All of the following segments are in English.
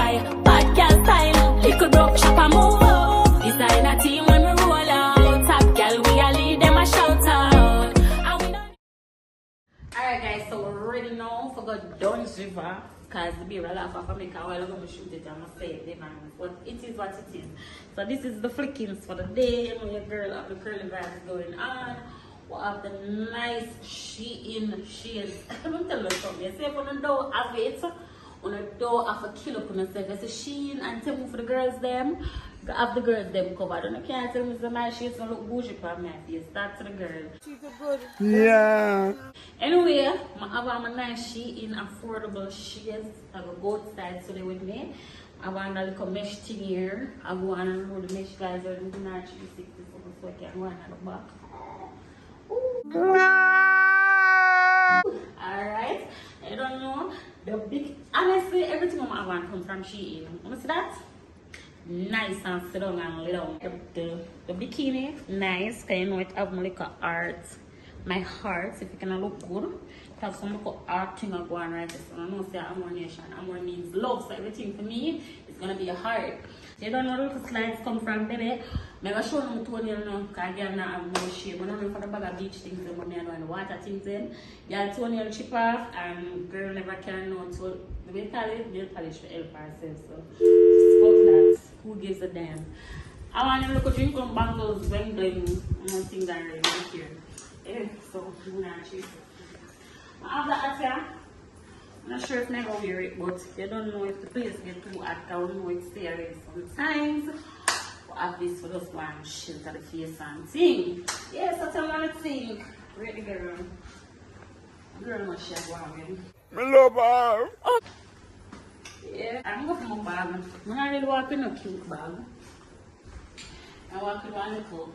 boy, bad girl style. Little broke shop and move out. Designer team when we roll out. Top girl, we a lead them a shout out. And we don't. Alright guys, so we're ready now for the Dunn River. Because the beer laugh off America while I'm going to shoot it, I'm going to say it, but it is what it is. So this is the flickings for the day. You know, your girl have the curly vibes going on. We have the nice Shein shades. I'm going to tell you something. You say if you don't have it, you don't have a kill up on yourself. You say Shein and tell for the girls them. Have the girls them covered. You can't tell me my shades don't look bougie for my face. That's the girl. She's good. Yeah. Anyway, I have a nice Shein affordable shades. I go outside today with me. I want a little mesh thing here. I go on and roll the mesh guys or do not 360 so I can go on at the back. Alright. I don't know. The big honestly everything I want comes from Shein. You see that? Nice and sit down and lay down. The bikini, nice, because you know it have like a art. My heart, if it can look good. It have some little art thing going right there. So I know say Amor Nation. Amor means love. So everything for me is gonna be a heart. So you don't know where the slides come from, baby. I'm gonna show them to you now, because I don't have no shape. I don't know for the bag of beach things but I don't know water things in. Yeah, toenail chip off and girl never can know to the way nail polish for help herself. So fuck that. Who gives a damn? I want to look at drink on bangles, bling bling, and things that are right here. Yeah, so I'm not cheap. After that, yeah, I'm not sure if I'm going to wear it, but you don't know if the place gets too hot, I don't know if it's there sometimes. But have this for just one shelter the face and thing. Yeah, so tell me what you think. Ready, girl. Girl, much shit going on. I love her. Oh. Yeah, I'm going for my bag. I'm not really walking a cute bag. I'm walking one little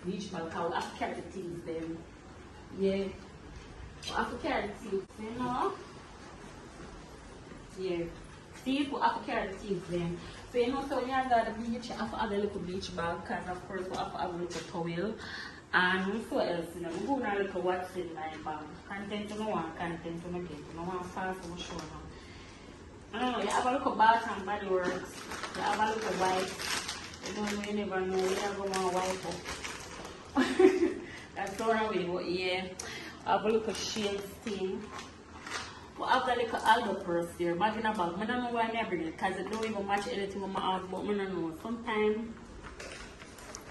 beach bag. I have to carry the things then. Yeah. I have to carry the things, you know? Yeah. See, we have to carry the things then. So you know, so when you go to the beach, you have to have a little beach bag because of course we have to have a little towel. And so else, you know, we go and look at what's in my bag. Content you don't want, content you don't get. You don't want fast or show now. I don't know, you have a look at Bath and Body Works. You have a look at wipes. You don't know, you never know, you never want to wipe up. That's so wrong with it, but yeah. I have a look at Shades thing. But I have a little algo purse there, bag in a bag. I don't know why I bring it, because it don't even match anything with my house, but I don't know. Sometimes,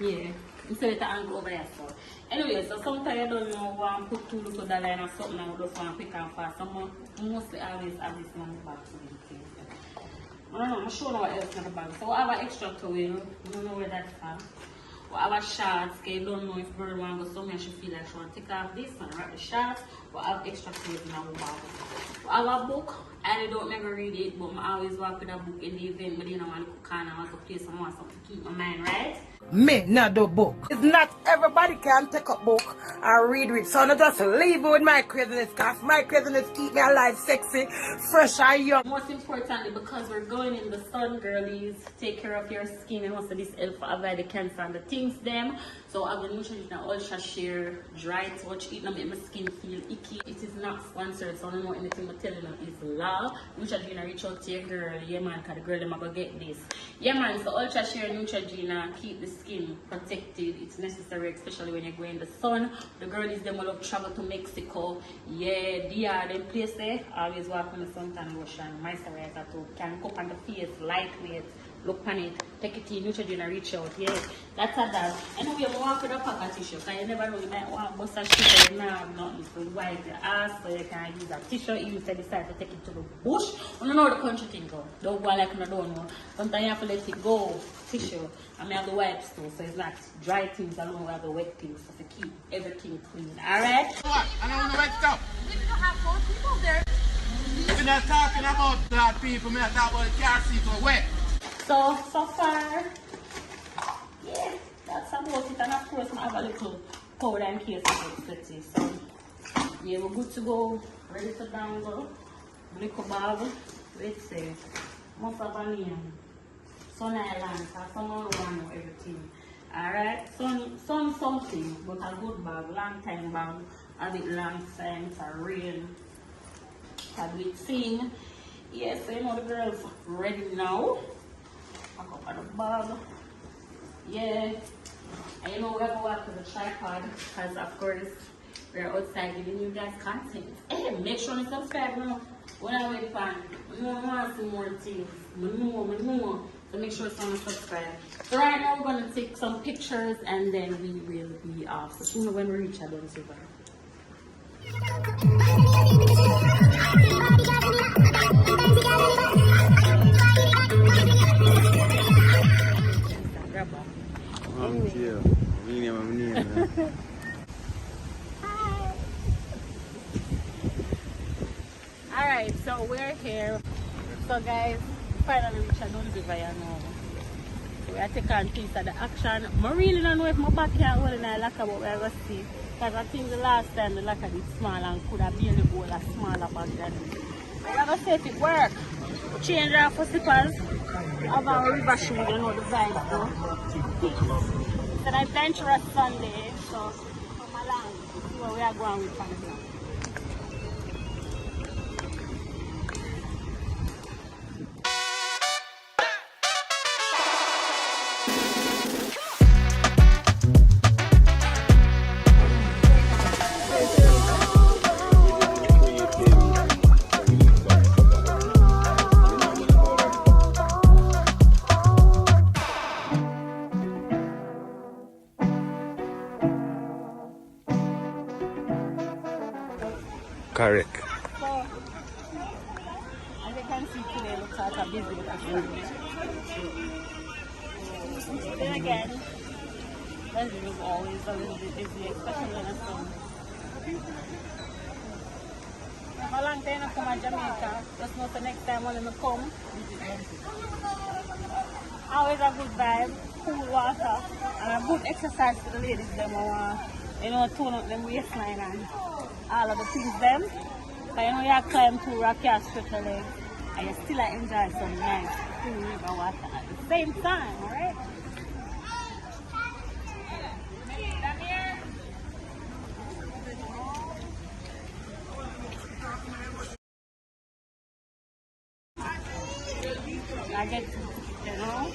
yeah. Instead of the angle over here, so. Anyway, so sometimes I don't know why I put $2 little dollars or something and I just want to pick and fast. So I mostly always have this in the bag to do things. I don't know, I'm sure what else in the bag. So I have an extra towel, I don't know where that's from. We have a shorts, because you don't know if girl want to go somewhere, she feel like she want to take off this and wrap the shorts. We have extra clothes in our bag. We have a book, I don't never read it, but I always walk with a book in the event, but you know, I want to corner, I want to place, I want something to keep my mind, right? Me, not the book. It's not everybody can take a book and read it. So I just leave it with my craziness, because my craziness keep me alive, sexy, fresh and young. Most importantly, because we're going in the sun, girlies, take care of your skin and also this help for avoid the cancer and the things them. So I have the Neutrogena Ultra Sheer Dry Touch. It don't make my skin feel icky. It is not sponsored, so I don't know anything I'm telling you is law. Neutrogena, reach out to your girl, yeah man, because the girl them are going to get this. Yeah man, so Ultra Sheer Neutrogena keep the skin protected. It's necessary, especially when you're going in the sun. The girlies them will travel to Mexico. Yeah, they are them place there. Always walk on the suntan lotion, moisturizer too. Can cook on the face, lightweight. Look on it, take it in, Neutrogena, reach out, yeah. That's a that. Anyway, I'm walking with a pack of tissue, because you never know, you might want to bust a shit and you don't have nothing to wipe your ass, so you can use a tissue if you decide to take it to the bush. I don't know the country thing go. Don't go like I don't know. Sometimes you have to let it go, tissue. I may have the wipes too, so it's not dry things along with the wet things, so to keep everything clean, alright? What? I don't want to wet stuff. We didn't have both people there. We're not talking about that people, we're talking about the car seats are wet. So far, yeah, that's about it. And of course, I have a little powder in case of it sweaty. So, yeah, we're good to go. Ready to dangle. Little bag. Let's see. Most of vanilla. Sun Island. Someone want know everything. Alright? Sun something, but a good bag. Long time bag. A bit long time. It's a rain. A bit thing. Yeah, so you know the girls ready now. Pack up on the bag. Yeah. And you know we have to walk with the tripod because of course we're outside giving you guys content. Hey, make sure you subscribe now. When I wait for I want to see more things. More. So make sure someone subscribe. So right now we're gonna take some pictures and then we will be off. So soon when we reach our Dunn's River. Alright, so we're here. So guys, finally reached a Dunn's River now. We are taking a piece of the action. I really don't know if my back here well in a locker, but we're going to see. Because I think the last time the locker did small and could have barely hold a smaller bag than this. We're going to see if it works. We change our for slippers. Have our river shoes, you know the vibes though. It's an adventurous Sunday, so come along. See where we are going with family. Correct. So, as you can see today, looks like a busy episode. Then again, Wednesday is always a little bit busy, especially when it's summer. How long time I come to Jamaica? Just know the next time when I come, always a good vibe, cool water, and a good exercise for the ladies. Them you know, tone up them waistline and all of the things them. So you know you climb through rocky and stretch your legs and you still enjoy some nice cool river water at the same time, alright? I get to, you know.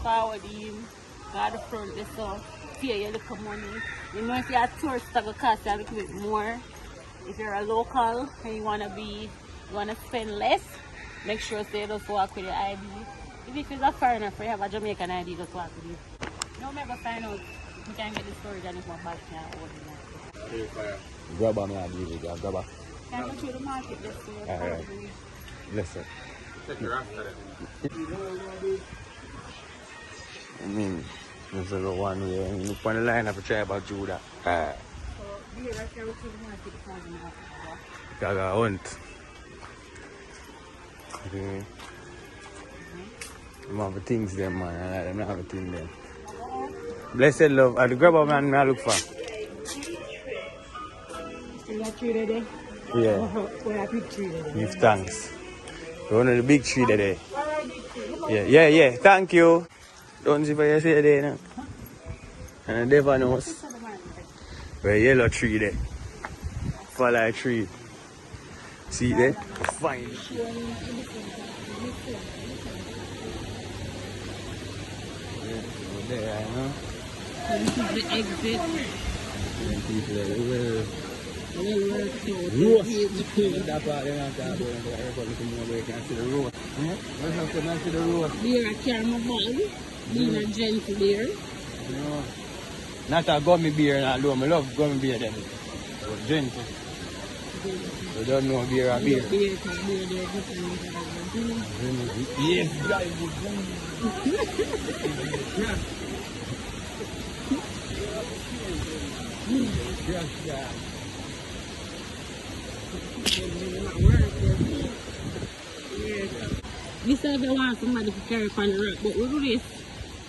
Forward him, got the front this up, pay your little money. You know if you're a tourist it will cost you a little bit more. If you're a local and you wanna spend less, make sure you just walk with your ID. If it's a foreigner, if you have a Jamaican ID, just walk with it. No never find out if you can get the storage and if my bag can hold it. Grab on my ID, grab her. Can I go through the market this way? Alright. Listen. Check your after I mean, there's a one way. You look on the line up to try about Judah. So, be right here with the market for the market. Gaga hunt. Okay. You have the things them, man. I like them, I have the thing them. Blessed love. At the grabber man, I look for. You got tree today? Yeah. We have big tree today. Give thanks. We're on the big tree today. Yeah. Thank you. Don't see what you say there now. And I never knows. Where yellow tree there. Follow tree. See there? Fine. Yeah, there, you know. So this is the exit. And people are well. Roast. That part they don't talk about in the airport, you can know where you can see the road. Let's have to see the road. Beer I carry my bag. Being a gentle beer. No. Not a gummy beer and alone. I love gummy beer then. But gentle. You don't know beer or beer. Beer can beer there different. Yes, guys. Yes, This is if I want somebody to carry on the rock, but we do this.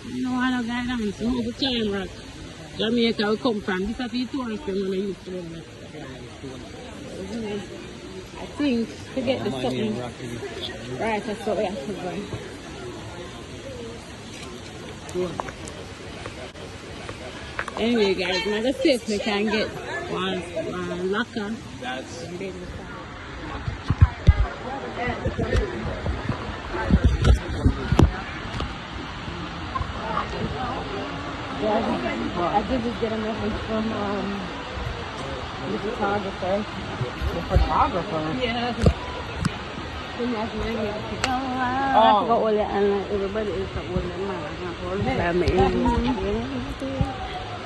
You know, I don't guidance. You know, we climb rock. Jamaica we come from. This is the tourist when we used to do that. I think to get the something right, that's what we have to do. Anyway, guys, now let's see if we can get one locker. That's I did just get a message from the photographer. The photographer? Yeah. He asked me to go I forgot all that and like, everybody is like, well, man,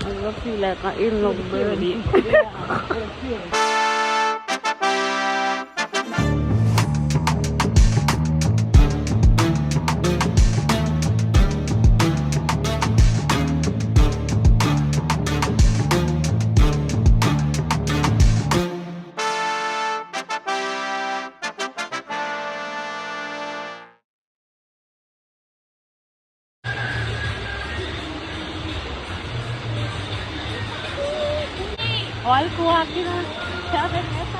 I feel like I'm in love birdie. Olha com aqui na casa dessa.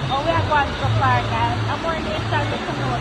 Oh, we are going so far, guys. Amor needs to start to know.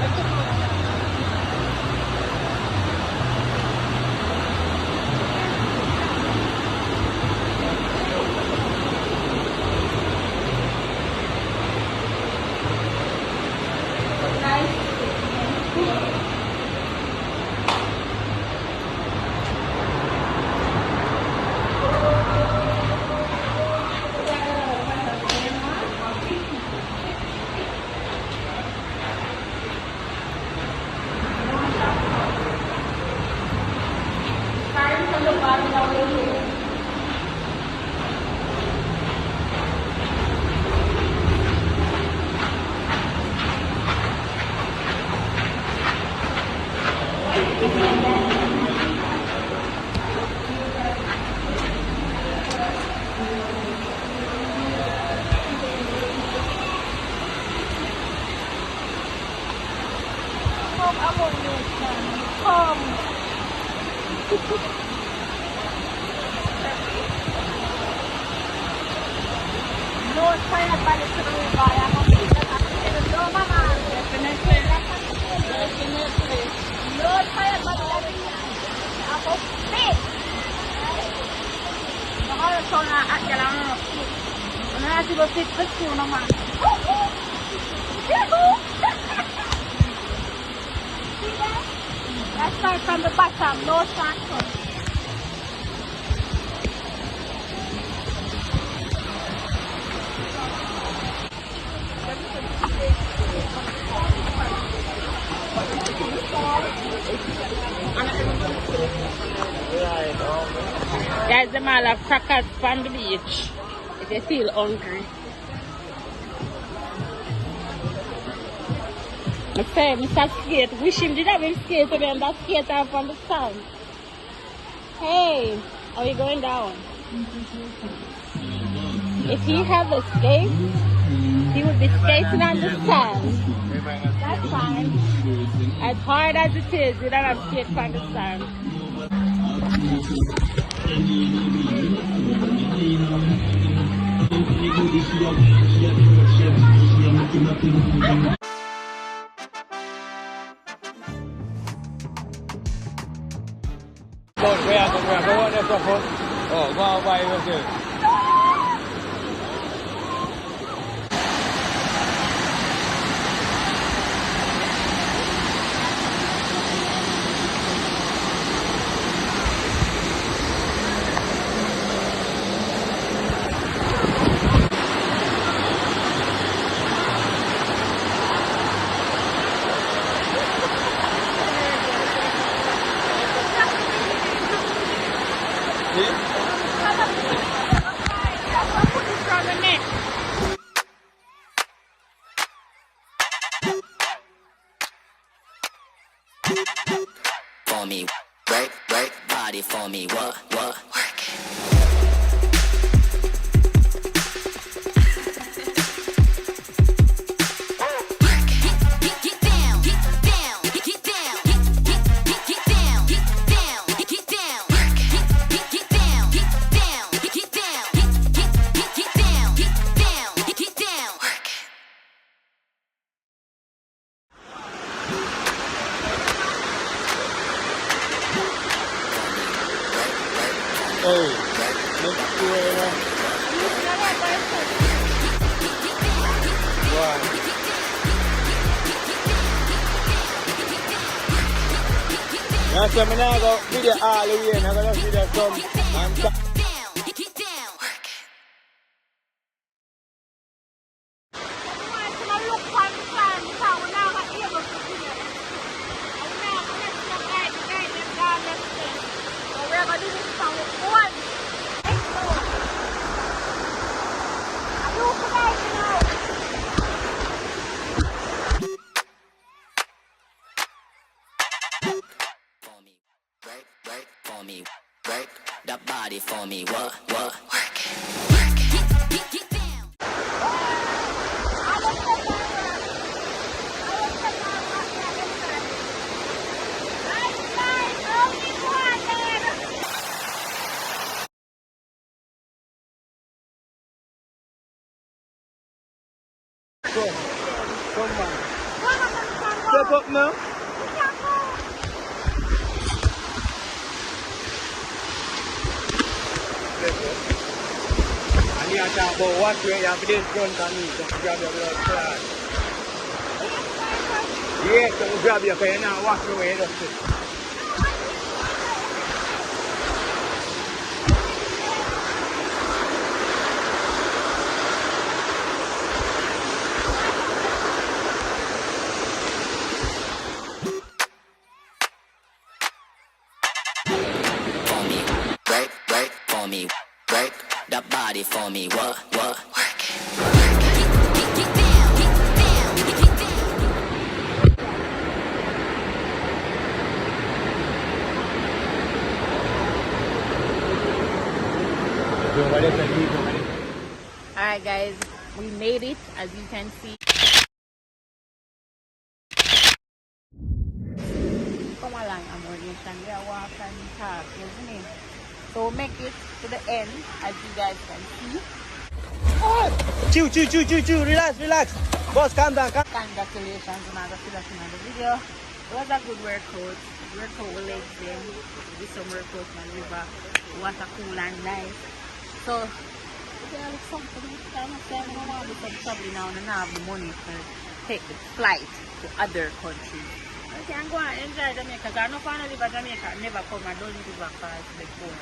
Let's start from the bottom, no shortcut. Guys, them all have crackers on the beach if you feel hungry. I say, Mr. Skate, wish him did have him skate today and that skate off on the sand. Hey, are you going down? If he had a skate, he would be skating on the sand. That's fine. As hard as it is, you don't have skate on the sand. Oh, go on by yourself. For me, work, body for me, what, work it. Get down, get down, get down, get down, get down, get down, get down, get down, get down, get down, get down, work it. Hey, look to it. That's when I go video all the way and I'm going to see the sun. For me, work the body for me, what, work it, get down. Step up now. And you talk about what way you have to this front and me, so grab your blood clot. Yes, so grab your pen and walk your way up to it. For me, work the body for me, what, work it. Get down, get down, get down. Alright guys, we made it as you can see. Come along, Amor Nation. We are walking and talk, isn't it? So make it to the end as you guys can see. Chill, relax. Boss, calm down. Congratulations on the selection of the video. It was a good workout. Workout with legs then. With some workout on the river. Water cool and nice. So if you look something this time of time, I want to do some traveling now and I have the money to take the flight to other countries. You can go and enjoy Jamaica. I know if I live in Jamaica, I never come and don't live back before.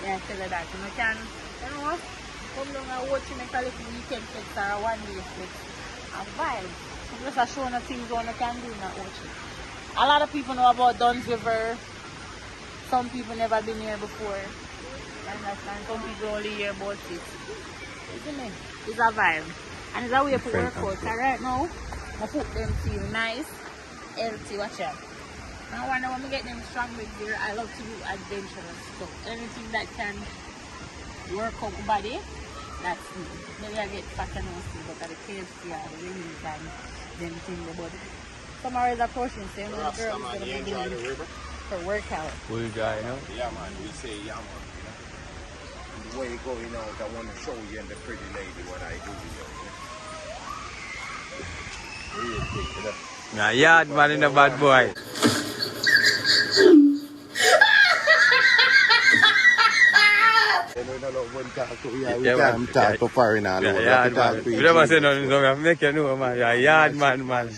Yeah, tell you that. You can, come down and watch Jamaica little weekend flex or one day flex. And vibe. So just showing the things one you can do in that ocean. A lot of people know about Dunn's River. Some people never been here before. You understand? Some people only hear about it. Isn't it? It's a vibe. And it's a way to work out. So right now, I put them feel nice, healthy, watch out. Now when I get them strong with gear, I love to do adventurous stuff. Anything that can work out my body, that's me. Maybe I get fat and all but at the KFC or the wings and them thing the body. Tomorrow is a portion, so you know the girl is going to be doing for workout. Cool guy, you know? Yeah, man. We say yeah, man. You know? And the way you're going out, I want to show you and the pretty lady what I do. You know? Real quick, you know? Nah, yard man in a bad boy. Talk to foreigner. We never say nothing, so we have to make you know, man. You're a yard man.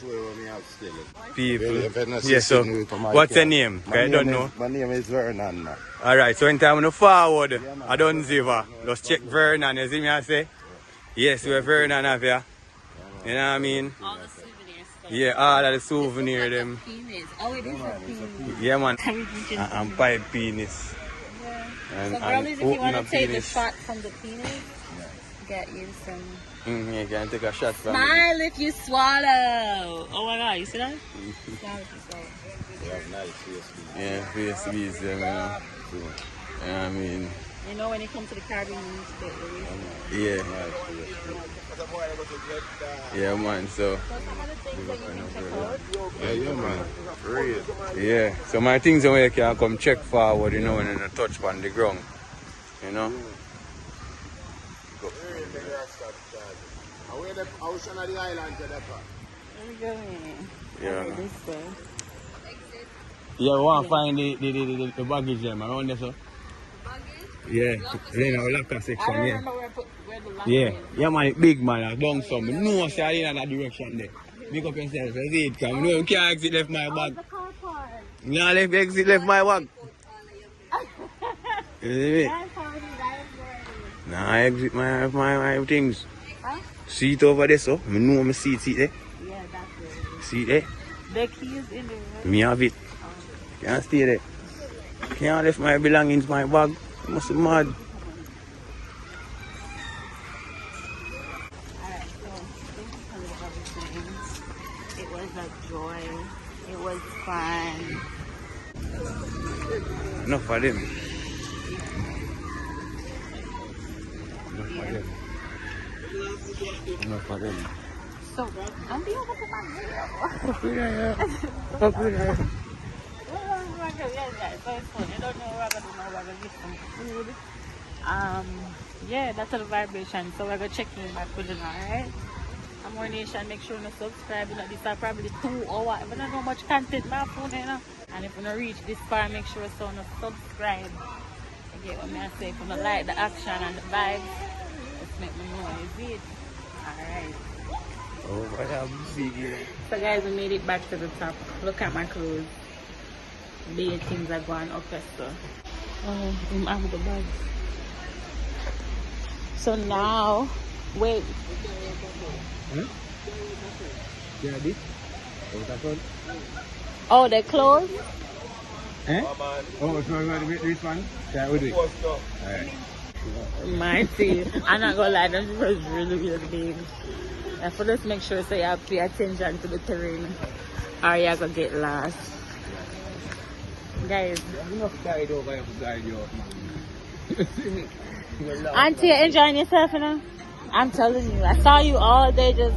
People. Yes, so what's your name? I don't know. My name is Vernon, man. Alright, so in time when you forward, I don't ziver. Just check Vernon, you see me I say? Yes, we're Vernon up here. You know what I mean? All the souvenirs. Yeah, all of the souvenir them. Penis. Oh, it is a penis. Yeah, man. Yeah. And pipe penis. So probably if you want to take a shot from the penis, get you some. You can take a shot from Smile if you swallow. Oh my god, you see that? Smile if you swallow. Yeah, face bees, you know. Yeah, I mean. You know when you come to the Caribbean, you need to get the Yeah. Yeah, man, so. Yeah, man. Real. Yeah, so my things where you can come check forward, you know, when you touch on the ground. You know? Ocean of the island to Yeah. Yeah, we want to find the baggage there, man. Around there, so. Yeah, in our locker section, I remember where the locker yeah. is. Yeah, man, big man, like down some. No, say in that direction there. Make up yourself, you see it come. No, you can't exit left my bag. The car park. No, exit left my bag. You see me? Nah, I exit my things. Huh? Seat over there, so. I know my seat there. Yeah, that's it. See there? The keys in the room. Me have it. Can't stay there. Can't left my belongings, my bag. Must be mad. Alright, so thank you for everything. It was a joy. It was fun. Enough for them. Enough for them. So, I'm being able to my video. So it's fun. You don't know what we're going to do now. We're going to get some food. Yeah, that's the vibration. So we're going to check in my food, alright? Amor Nation, make sure you subscribe. You know, this are probably 2 hours. I don't know how much content my phone, you know. And if you don't reach this far, make sure you subscribe. You get what I say. If you don't like the action and the vibes, just make me know is it. Alright. Oh, what a big. So guys, we made it back to the top. Look at my clothes. The things are going up so. Oh, I'm out of the bag. So now, wait. Huh? Yeah, this? Oh, they closed? Eh? Oh, so we're going to this one? Yeah, we'll do it. Alright. Mighty. I'm not gonna lie, that was really, really big. And for just make sure so you have to pay attention to the terrain or you're gonna get lost. Guys. Guide over, guide you out. Auntie, you enjoying yourself, you know? I'm telling you, I saw you all day just.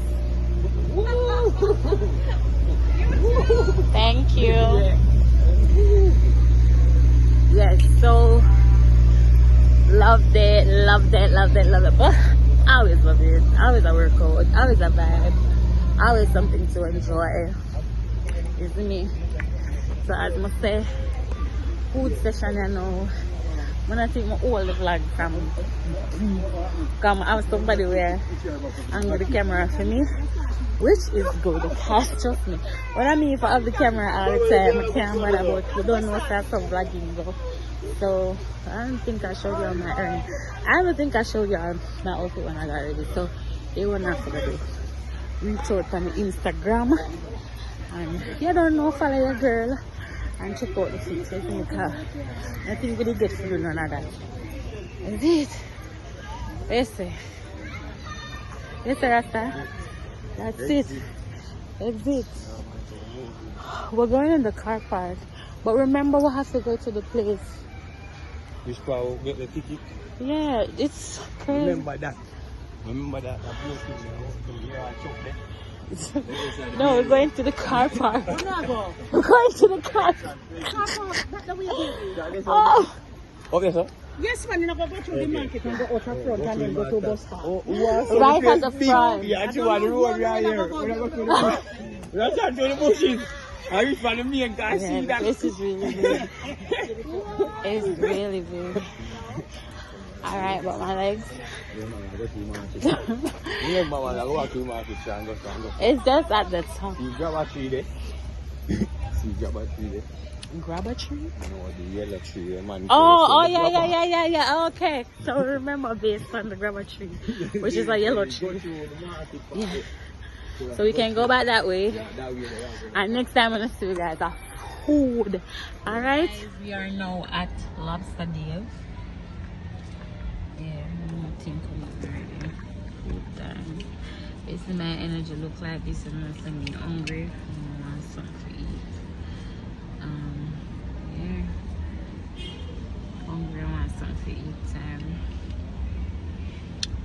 Thank you. Yes, so loved it. But I always love it. Always a workout. Always a vibe. Always something to enjoy. You see me? So as I say, food session, you know. When I take my old vlog from come I have somebody where angle the camera for me, which is good, because trust me, when I mean if I have the camera all the time, I can't bother about you don't know what's some vlogging though. So I don't think I showed you on my earning. I don't think I showed you on my outfit when I got ready. So they will not forget to reach out on the Instagram and you don't know, follow your girl and check out the feet. I think we did get food none of that. Is it? Yes, Rasta. That's it. That's it. We're going in the car park. But remember we have to go to the place. Which part will get the ticket? Yeah, it's crazy. Remember that. That place is there. No, we're going to the car park. We're going to the car park. Oh. Okay, sir. Yes, man, you know, go through the market and go out front and then go to bus stop. Right at the front. Yeah, actually, on the road right here. We're going to go to the bush. We're going to the bushes. I reach for the main car. See that? This is really big. It's really big. Alright, but my legs. It's just at the top. You grab a tree there. See, grab a tree there. Grab a tree? No, the yellow tree, man. Oh, yeah. Okay. So remember based on the grab a tree, which is a yellow tree. Yeah. So we can go back that way. And next time I'm gonna see you guys are food. Alright? We are now at Lobster Dave. Yeah, I think we're ready. Good time. Basically my energy look like this and I'm hungry. I want something to eat. Yeah. Hungry, I want something to eat.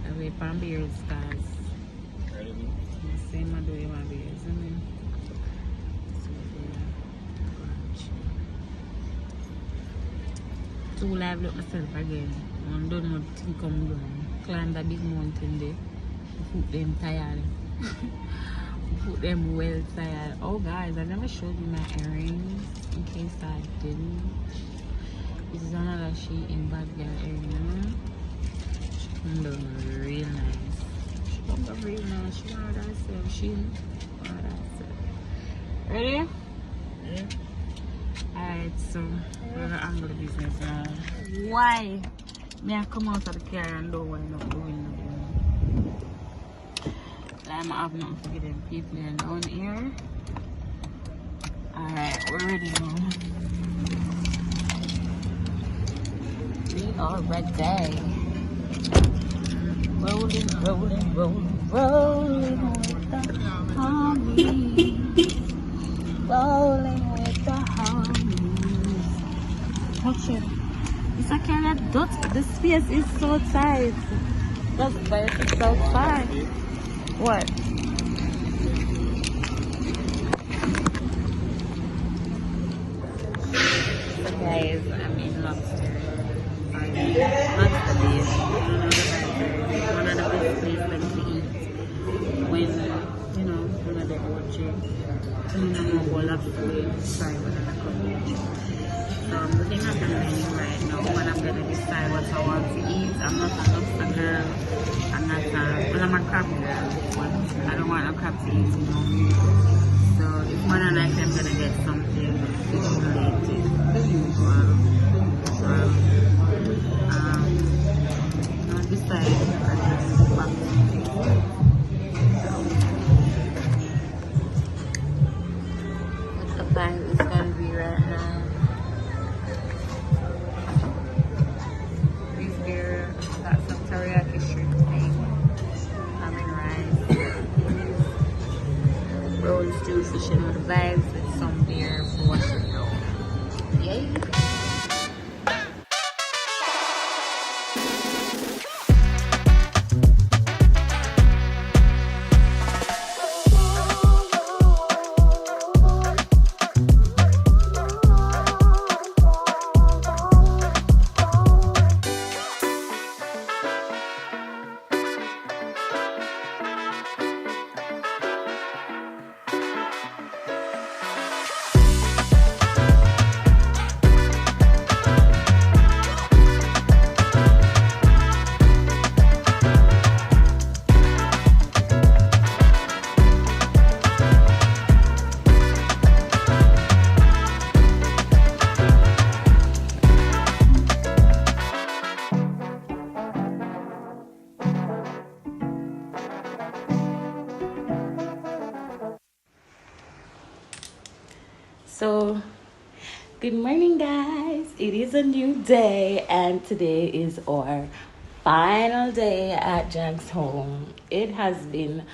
I wait for beers, guys. Same I do my beers, isn't it? So too live look myself again. I don't know what thing come down. Climb the big mountain there. Put them tired. Put them well tired. Oh guys, I never showed you my earrings in case I didn't. This is another sheet in backyard area. She come down real nice. She come down real nice. She want herself. She want herself. Ready? Yeah. Alright, so we're gonna angle the business now. Why? May I come out of the car and do why not doing nothing? I'm have nothing to get them people down here. Alright, we're ready now. We are ready. Rolling with the homies. Rolling with the homies. Touch it. It's a kind of dot. The space is so tight. That's why it's so far. What? So guys, I'm in Lobster. Lobster Beach. One of the best places to eat when, you know, one of the OG. I'm going to go lobster. Try one of the coverage. So I'm looking at the menu right now and I'm going to decide what I want to eat. I'm not a lobster girl. I'm not well, I'm a crab girl, but I don't want a crab to eat, you know. So if one of like I'm going to get something fish related, the usual. I'll decide what the vibe is going to be right now. Got some teriyaki shrimp thing, having rice, rolls, stew, fish, and all the vibes with some beer for washing out. Yay! So, good morning guys, it is a new day and today is our final day at Jack's home. It has been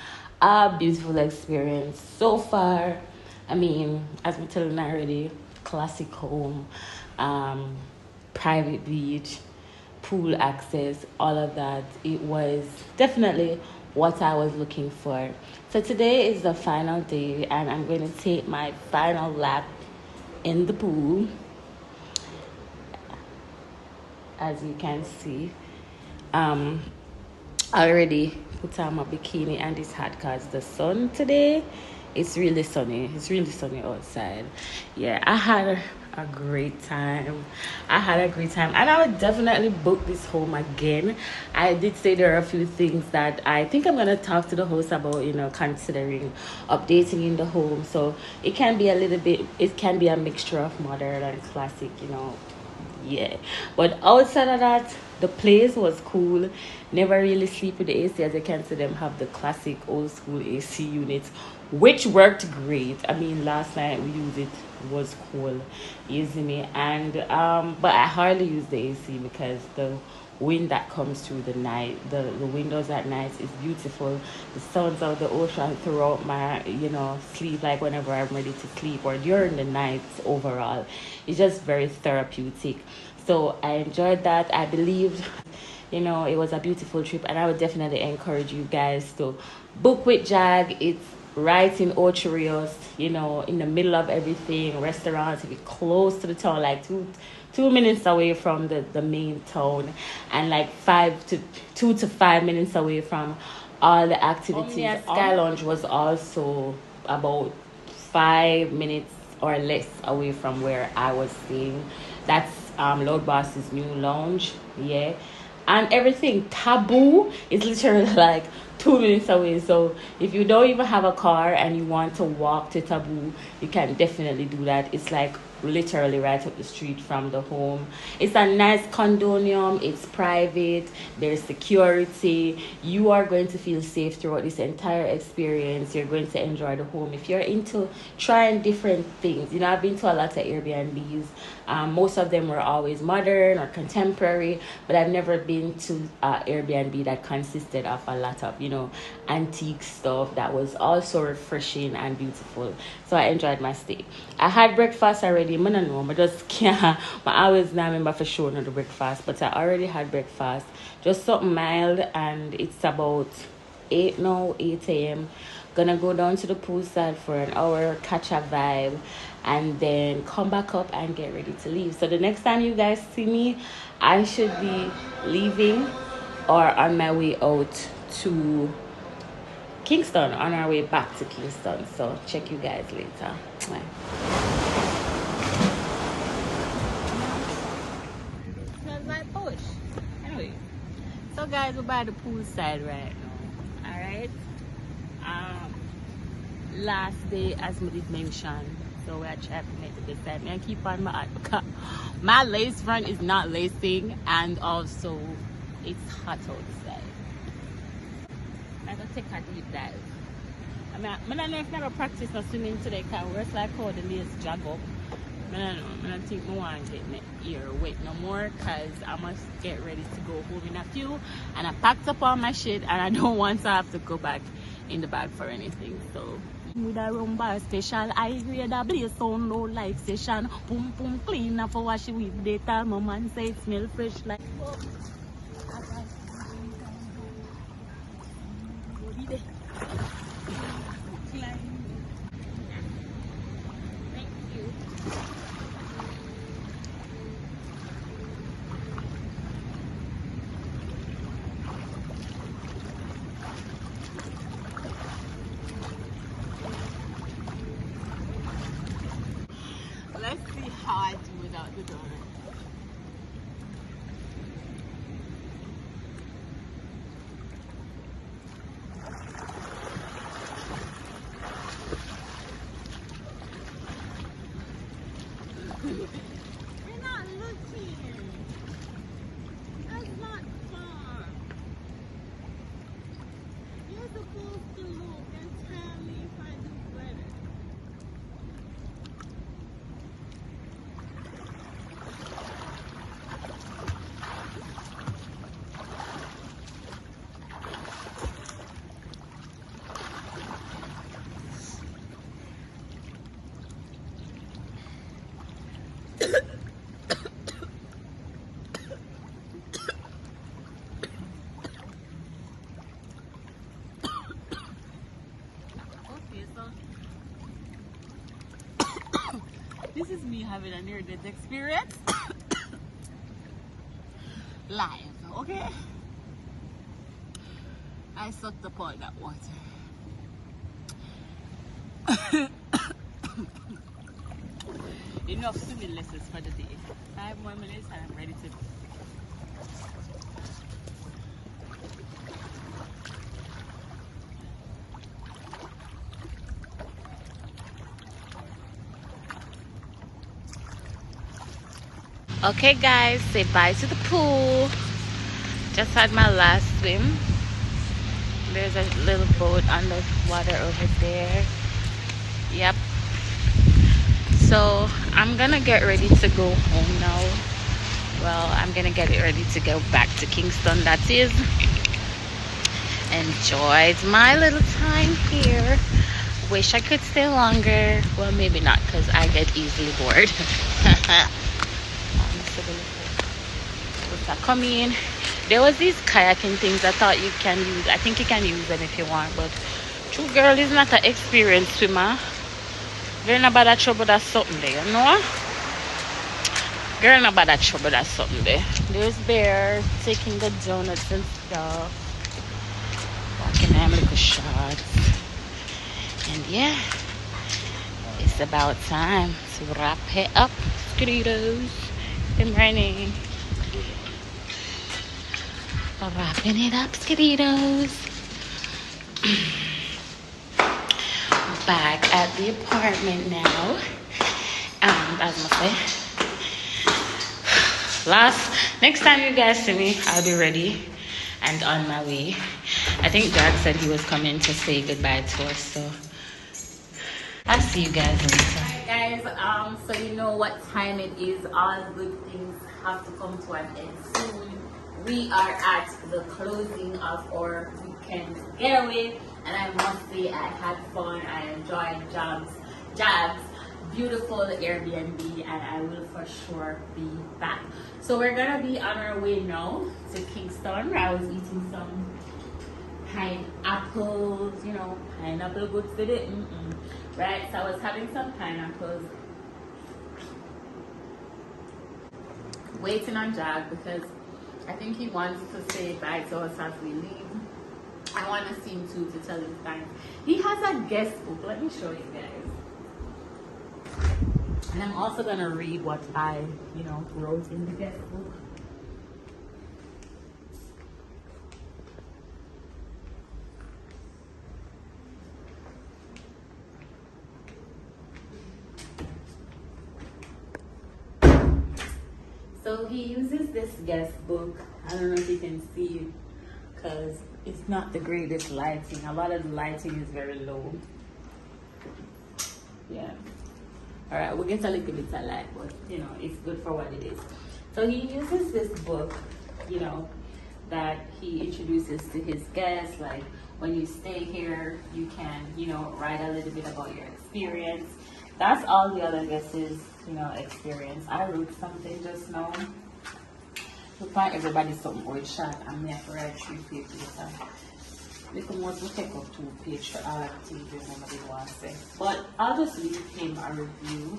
a beautiful experience so far. I mean, as we telling already, classic home, private beach, pool access, all of that. It was definitely what I was looking for. So today is the final day, and I'm going to take my final lap in the pool. As you can see, already put on my bikini, and it's hot because the sun today, it's really sunny. It's really sunny outside. Yeah, I had a great time. And I would definitely book this home again. I did say there are a few things that I think I'm gonna talk to the host about, considering updating in the home. So it can be a mixture of modern and classic, yeah. But outside of that, the place was cool. Never really sleep with the AC. As you can see, them have the classic old school AC units, which worked great. I mean, last night we used it, was cool, me. And but I hardly use the AC because the wind that comes through the night, the windows at night is beautiful. The sounds of the ocean throughout my sleep, like whenever I'm ready to sleep or during the night overall, it's just very therapeutic. So I enjoyed that. I believed it was a beautiful trip, and I would definitely encourage you guys to book with Jag. It's right in Ocho Rios, in the middle of everything. Restaurants, if you're close to the town, like two minutes away from the main town, and like 2 to 5 minutes away from all the activities. Sky Lounge was also about 5 minutes or less away from where I was staying. That's Lord Boss's new lounge, yeah. And everything Taboo is literally like 2 minutes away. So if you don't even have a car and you want to walk to Taboo, you can definitely do that. It's like literally right up the street from the home. It's a nice condominium. It's private. There's security. You are going to feel safe throughout this entire experience. You're going to enjoy the home. If you're into trying different things, I've been to a lot of Airbnbs. Most of them were always modern or contemporary, but I've never been to Airbnb that consisted of a lot of antique stuff that was also refreshing and beautiful. So I enjoyed my stay. I had breakfast already. I don't know, I just can't. I always not remember for sure not the breakfast, but I already had breakfast. Just something mild, and it's about 8 a.m. Gonna go down to the poolside for an hour, catch a vibe, and then come back up and get ready to leave. So the next time you guys see me, I should be leaving or on my way out to Kingston, on our way back to Kingston. So check you guys later. Bye. Smells like bush. Anyway, so guys, we're by the poolside right now. Alright. Last day, as we did mention, so we're trying to make the best time. And keep on my eye because my lace front is not lacing, and also it's hot outside. I'm gonna take a deep dive. I don't know if I practice no swimming today because it's like how the lace jog up. I don't think I want to get my ear wet no more because I must get ready to go home in a few. And I packed up all my shit, and I don't want to have to go back in the bag for anything. So with a rumba special, I grade a blaze sound low like session. Boom boom clean up for wash it with data. My man say it smell fresh like. Let's see how I do without the donut. This is me having a near-death experience. Live, okay? I sucked up all that water. Enough swimming lessons for the day. 5 more minutes and I'm ready to go. Okay guys, say bye to the pool. Just had my last swim. There's a little boat on the water over there. Yep. So I'm gonna get ready to go home now. Well, I'm gonna get it ready to go back to Kingston, that is. Enjoyed my little time here. Wish I could stay longer. Well, maybe not, because I get easily bored. Come in. There was these kayaking things I thought you can use. I think you can use them if you want, but true girl is not an experienced swimmer. Girl not bad at trouble, that's something there, you know? Girl not bad at trouble, that's something there. There's Bear taking the donuts and stuff. Walking them little shots. And yeah, it's about time to wrap it up. Skiritos. Good morning. Wrapping it up, skiritos. Back at the apartment now. As I say, next time you guys see me, I'll be ready and on my way. I think Jack said he was coming to say goodbye to us, so I'll see you guys later. Alright guys, so you know what time it is. All good things have to come to an end soon. We are at the closing of our weekend getaway, and I must say I had fun. I enjoyed Jab's beautiful Airbnb, and I will for sure be back. So we're gonna be on our way now to Kingston. I was eating some pineapples, you know, pineapple good for it. Right, so I was having some pineapples, waiting on Jab because I think he wants to say bye to us as we leave. I want to see him too, to tell him thanks. He has a guest book. Let me show you guys. And I'm also going to read what I, wrote in the guest book. So he uses this guest book. I don't know if you can see it because it's not the greatest lighting. A lot of the lighting is very low. Yeah. All right, we'll get a little bit of light, but it's good for what it is. So he uses this book, that he introduces to his guests. Like when you stay here, you can, write a little bit about your experience. That's all the other guests' experience. I wrote something just now. To find everybody something old shot, and me have to write 3 pages. Little more to take up 2 pages for all activities nobody wants to say. But I'll just leave him a review.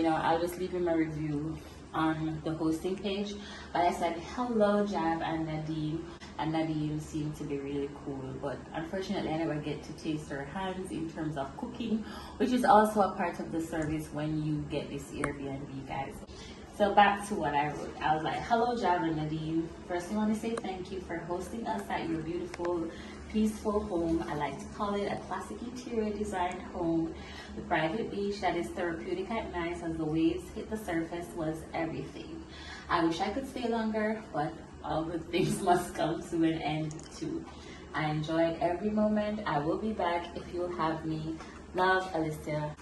I'll just leave him a review on the hosting page. But I said hello Jab and Nadeem. And Nadeem seemed to be really cool, but unfortunately I never get to taste her hands in terms of cooking, which is also a part of the service when you get this Airbnb, guys. So back to what I wrote. I was like, hello Jab and Nadeem. First I want to say thank you for hosting us at your beautiful, peaceful home. I like to call it a classic interior designed home. The private beach that is therapeutic at night as the waves hit the surface was everything. I wish I could stay longer, but all good things must come to an end too. I enjoyed every moment. I will be back if you'll have me. Love, Alicia.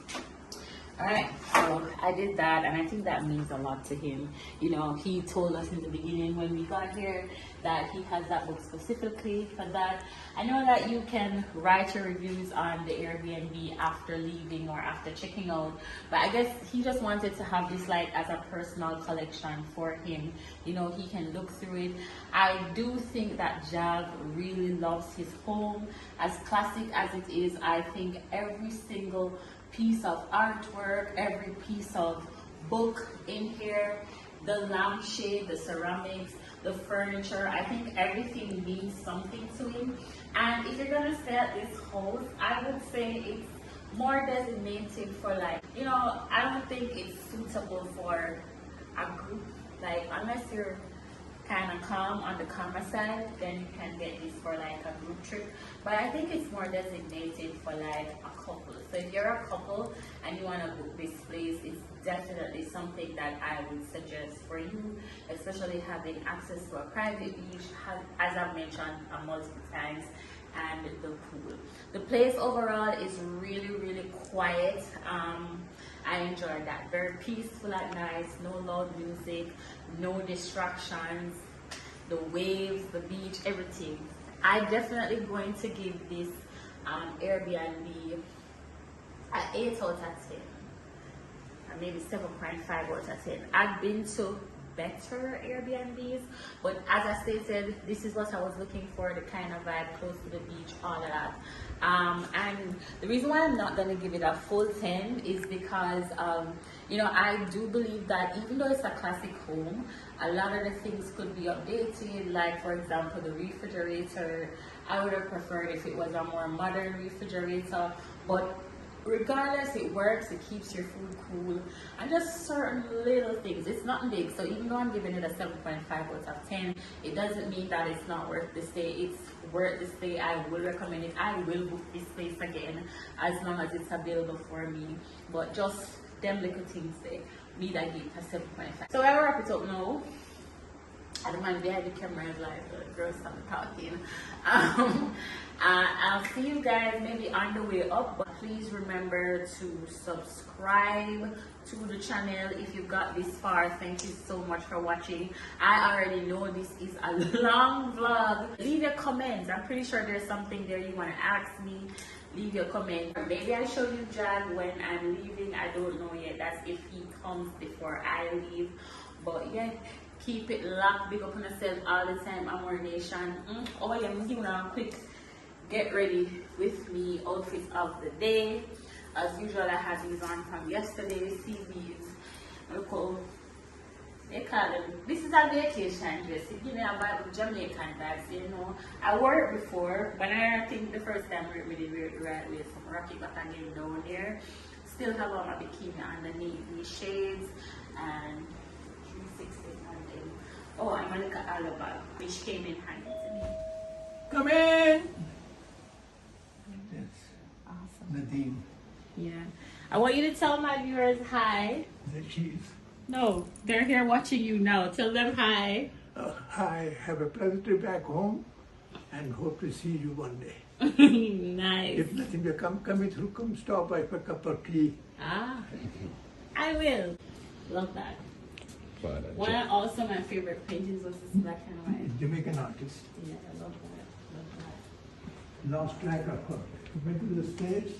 Alright, so I did that, and I think that means a lot to him. He told us in the beginning when we got here that he has that book specifically for that. I know that you can write your reviews on the Airbnb after leaving or after checking out, but I guess he just wanted to have this like as a personal collection for him. He can look through it. I do think that Jab really loves his home. As classic as it is, I think every single piece of artwork, every piece of book in here, the lampshade, the ceramics, the furniture. I think everything means something to him. And if you're gonna stay at this house, I would say it's more designated for, like, you know, I don't think it's suitable for a group. Like, unless you're kind of calm on the calmer side, then you can get this for like a group trip. But I think it's more designated for like a couple. So if you're a couple and you want to book this place, it's definitely something that I would suggest for you, especially having access to a private beach, as I've mentioned multiple times, and the pool. The place overall is really, really quiet. I enjoyed that. Very peaceful at night, no loud music, no distractions, the waves, the beach, everything. I'm definitely going to give this Airbnb an 8 out of 10, or maybe 7.5 out of 10. I've been to better Airbnbs, but as I stated, this is what I was looking for, the kind of vibe, close to the beach, all of that. And the reason why I'm not going to give it a full 10 is because you know, I do believe that even though it's a classic home, a lot of the things could be updated. Like, for example, the refrigerator, I would have preferred if it was a more modern refrigerator, but regardless, it works, it keeps your food cool, and just certain little things. It's not big, so even though I'm giving it a 7.5 out of 10, it doesn't mean that it's not worth the stay. It's worth the stay. I will recommend it. I will book this place again as long as it's available for me. But just them little things there, me that give a 7.5. So I wrap it up now. The man behind the camera is like, the girl started talking. I'll see you guys maybe on the way up, but please remember to subscribe to the channel if you got this far. Thank you so much for watching. I already know this is a long vlog. Leave your comments. I'm pretty sure there's something there you want to ask me. Leave your comment. Maybe I show you Jag when I'm leaving. I don't know yet. That's if he comes before I leave. But yeah, keep it locked. Big up on yourself all the time, Amor Nation. Oh yeah, I'm giving a quick get ready with me outfit of the day. As usual, I had these on from yesterday. See these. Look, they call them, this is a vacation dress. It gives me a vibe of Jamaican vibes, you know. I wore it before, but I think the first time I really wear it the right way. Some rocky bottom down there. Still have on my bikini underneath, these shades, and 360 on them. Oh, I'm gonna look at Alicia, which came in handy to me. Come in. Yes. Awesome. Nadine. Yeah. I want you to tell my viewers hi. The cheese. No, they're here watching you now. Tell them hi. Hi, have a pleasant day back home and hope to see you one day. Nice. If nothing will coming through, come stop by for a cup of tea. Ah, I will. Love that. One of also my favorite paintings was this black and white. Jamaican artist. Yeah, I love that. Love Lost track of her. Went to the States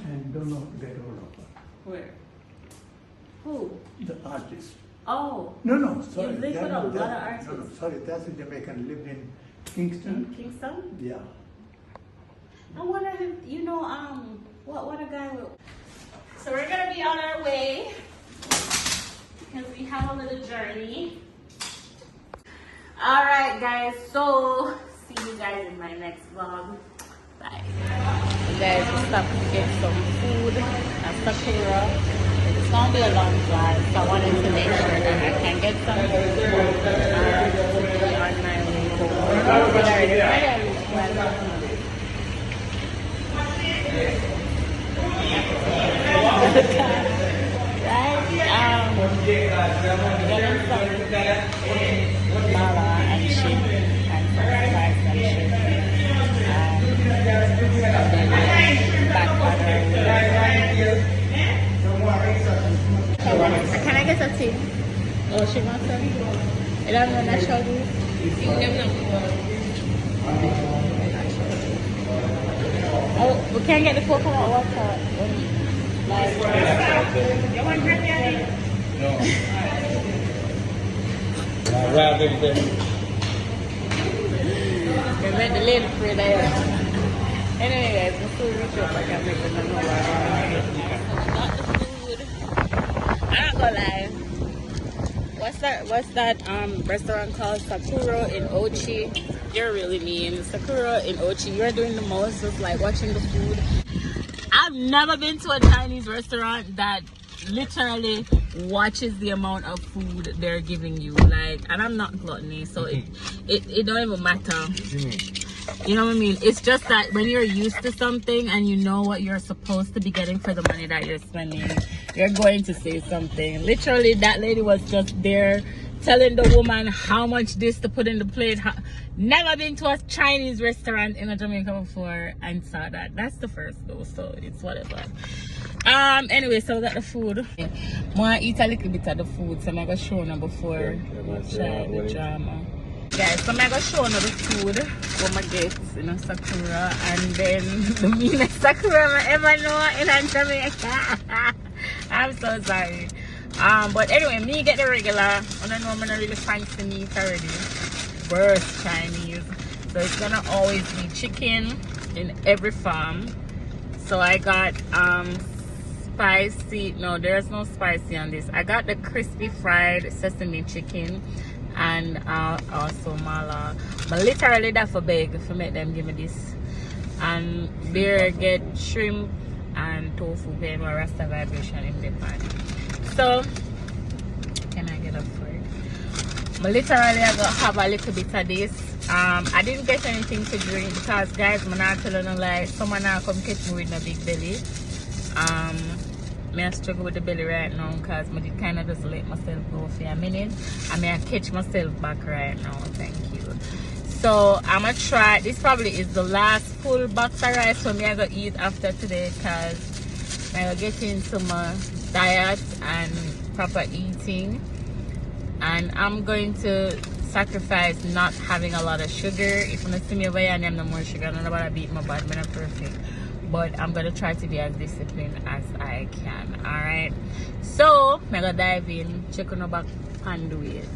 and don't know how to get hold of her. that. Where? Who? The artist. Oh, No, sorry. lived with a lot of artists. No, sorry, that's a Jamaican. Lived in Kingston. in Kingston? Yeah. I wonder if, you know, what a guy will. So we're gonna be on our way because we have a little journey. All right, guys. So see you guys in my next vlog. Bye. You guys, we stopped to get some food at Sakura. It's gonna be a long drive, so I wanted to make sure that I can get some food to be on my way home. But I already Mala and shit and some rice and shit and then back on her. Can I get a tea? Oh, she wants some? I don't know natural juice. Oh, we can't get the coconut water. Like, you want brandy? No. Wrap everything. They made the lady for there. Anyway, guys, I'm still reach up. I can't make them know where I got the food. I'm not gonna lie. What's that restaurant called? Sakura in Ochi. You're really mean. Sakura in Ochi. You're doing the most of like watching the food. I've never been to a Chinese restaurant that literally watches the amount of food they're giving you. Like, and I'm not gluttony, so it don't even matter. You know what I mean? It's just that when you're used to something and you know what you're supposed to be getting for the money that you're spending, you're going to say something. Literally, that lady was just there telling the woman how much this to put in the plate. Never been to a Chinese restaurant in Jamaica before and saw that. That's the first though, so it's whatever. Anyway, so we got the food. I want to eat a little bit of the food, so I'm going to show you before try the drama. Guys, so I'm going to show you the food what I get in a Sakura, and then the meanest Sakura I ever know in Jamaica. I'm so sorry. But anyway, me get the regular. I don't know, I'm not really fancy meat already. Worst Chinese. So it's gonna always be chicken in every form. So I got spicy. No, there's no spicy on this. I got the crispy fried sesame chicken and also mala. But literally that for beg if I make them give me this. And there get shrimp and tofu pen or rasta vibration in the pan. So can I get a fork? But literally I got have a little bit of this. I didn't get anything to drink because guys, I'm not telling you like someone now come catch me with a big belly. I struggle with the belly right now because I did kind of just let myself go for a minute. I catch myself back right now. Thank you. So I'm gonna try. This probably is the last full box of rice for me. I'm gonna eat after today because I'm gonna get into my diet and proper eating. And I'm going to sacrifice not having a lot of sugar. If you see me away and I'm no more sugar, I don't know about I beat my body, I'm not perfect. But I'm gonna try to be as disciplined as I can. Alright. So I'm gonna dive in, check on the back and do it.